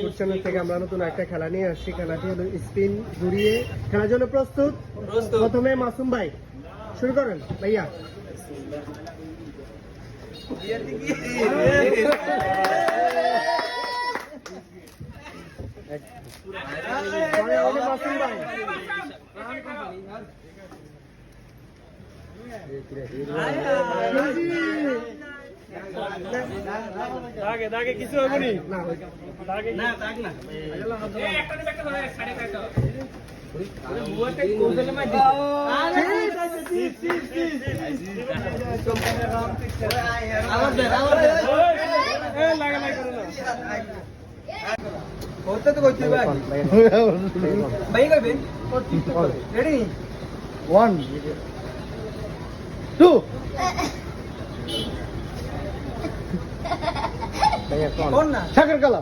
Food channel থেকে আমরা নতুন একটা খেলা নিয়ে আসছি। খেলাটি হলো স্পিন ঘুরিয়ে। খেলার জন্য প্রস্তুত? প্রথমে মাসুম ভাই শুরু করেন ভাইয়া। মাসুম ভাই দাগে দাগে কিছু হবে নি না দাগে না দাগ না একটা একটা ধরে সাড়ে কাটা ওরে বুয়াতে কোজলে মা দি আবার দে এ লাগা লাগা করে না होता तो कोई भाई भाई कभी रेडी 1 2 कौन ना शकर कला